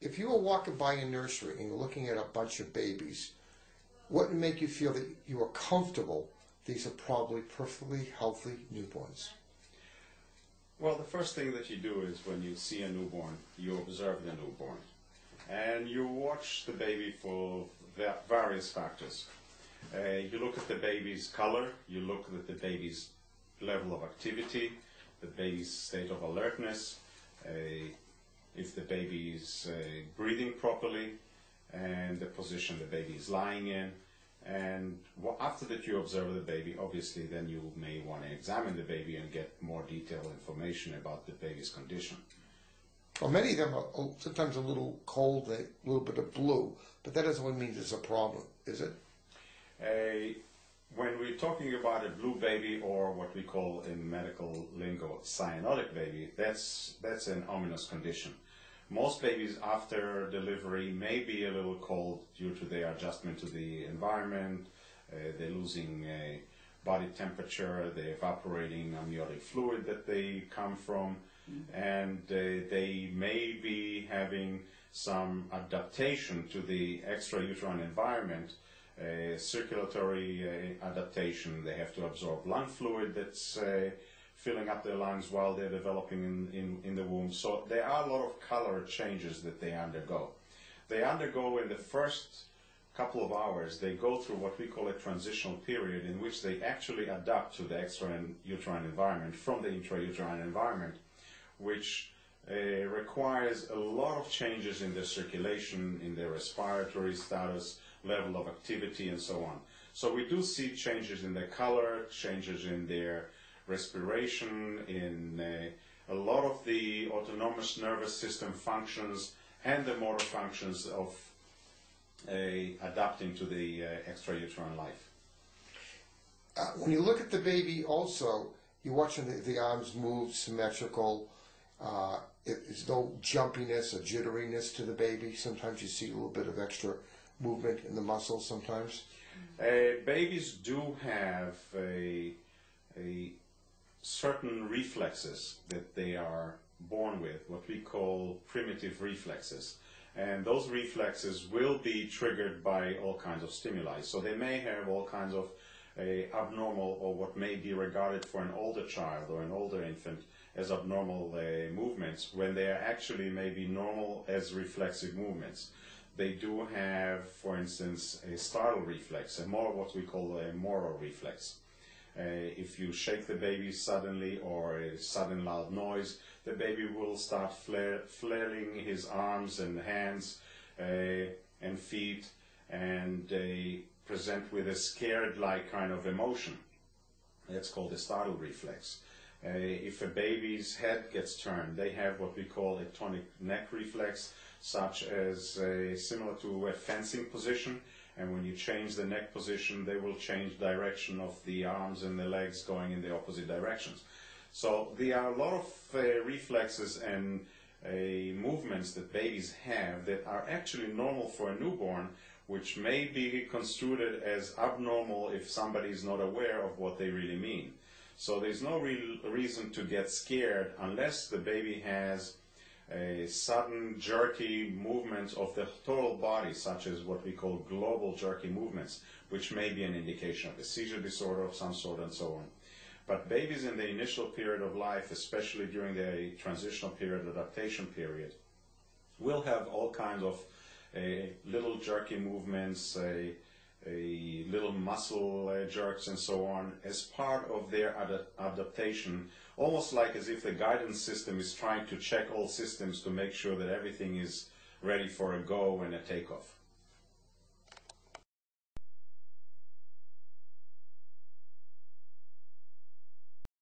If you were walking by a nursery and you're looking at a bunch of babies, what would make you feel that you are comfortable these are probably perfectly healthy newborns? Well, the first thing that you do is when you see a newborn, you observe the newborn. And you watch the baby for various factors. You look at the baby's color, you look at the baby's level of activity, the baby's state of alertness, if the baby is breathing properly, and the position the baby is lying in. And after that you observe the baby, obviously then you may want to examine the baby and get more detailed information about the baby's condition. Well, many of them are sometimes a little cold, a little bit of blue, but that doesn't mean there's a problem, is it? When we're talking about a blue baby, or what we call in medical lingo cyanotic baby, that's an ominous condition. Most babies after delivery may be a little cold due to their adjustment to the environment. They're losing body temperature, they're evaporating amniotic fluid that they come from, and they may be having some adaptation to the extrauterine environment, circulatory adaptation. They have to absorb lung fluid that's filling up their lungs while they're developing in the womb. So there are a lot of color changes that they undergo. They undergo in the first couple of hours, they go through what we call a transitional period in which they actually adapt to the extrauterine environment from the intrauterine environment, which requires a lot of changes in their circulation, in their respiratory status, level of activity, and so on. So we do see changes in their color, changes in their respiration, in a lot of the autonomous nervous system functions and the motor functions of adapting to the extrauterine life. When you look at the baby also, you're watching the arms move symmetrical. There's no jumpiness or jitteriness to the baby. Sometimes you see a little bit of extra movement in the muscles sometimes. Babies do have a certain reflexes that they are born with, what we call primitive reflexes. And those reflexes will be triggered by all kinds of stimuli. So they may have all kinds of abnormal, or what may be regarded for an older child or an older infant as abnormal movements, when they are actually maybe normal as reflexive movements. They do have, for instance, a startle reflex, what we call a Moro reflex. If you shake the baby suddenly, or a sudden loud noise, the baby will start flailing his arms and hands and feet, and present with a scared-like kind of emotion. That's called a startle reflex. If a baby's head gets turned, they have what we call a tonic neck reflex, such as similar to a fencing position. And when you change the neck position, they will change direction of the arms and the legs going in the opposite directions. So there are a lot of reflexes and movements that babies have that are actually normal for a newborn, which may be construed as abnormal if somebody is not aware of what they really mean. So there's no real reason to get scared unless the baby has a sudden jerky movements of the total body, such as what we call global jerky movements, which may be an indication of a seizure disorder of some sort, and so on. But babies in the initial period of life, especially during the transitional period, adaptation period, will have all kinds of little jerky movements, little muscle jerks, and so on, as part of their adaptation, almost like as if the guidance system is trying to check all systems to make sure that everything is ready for a go and a takeoff.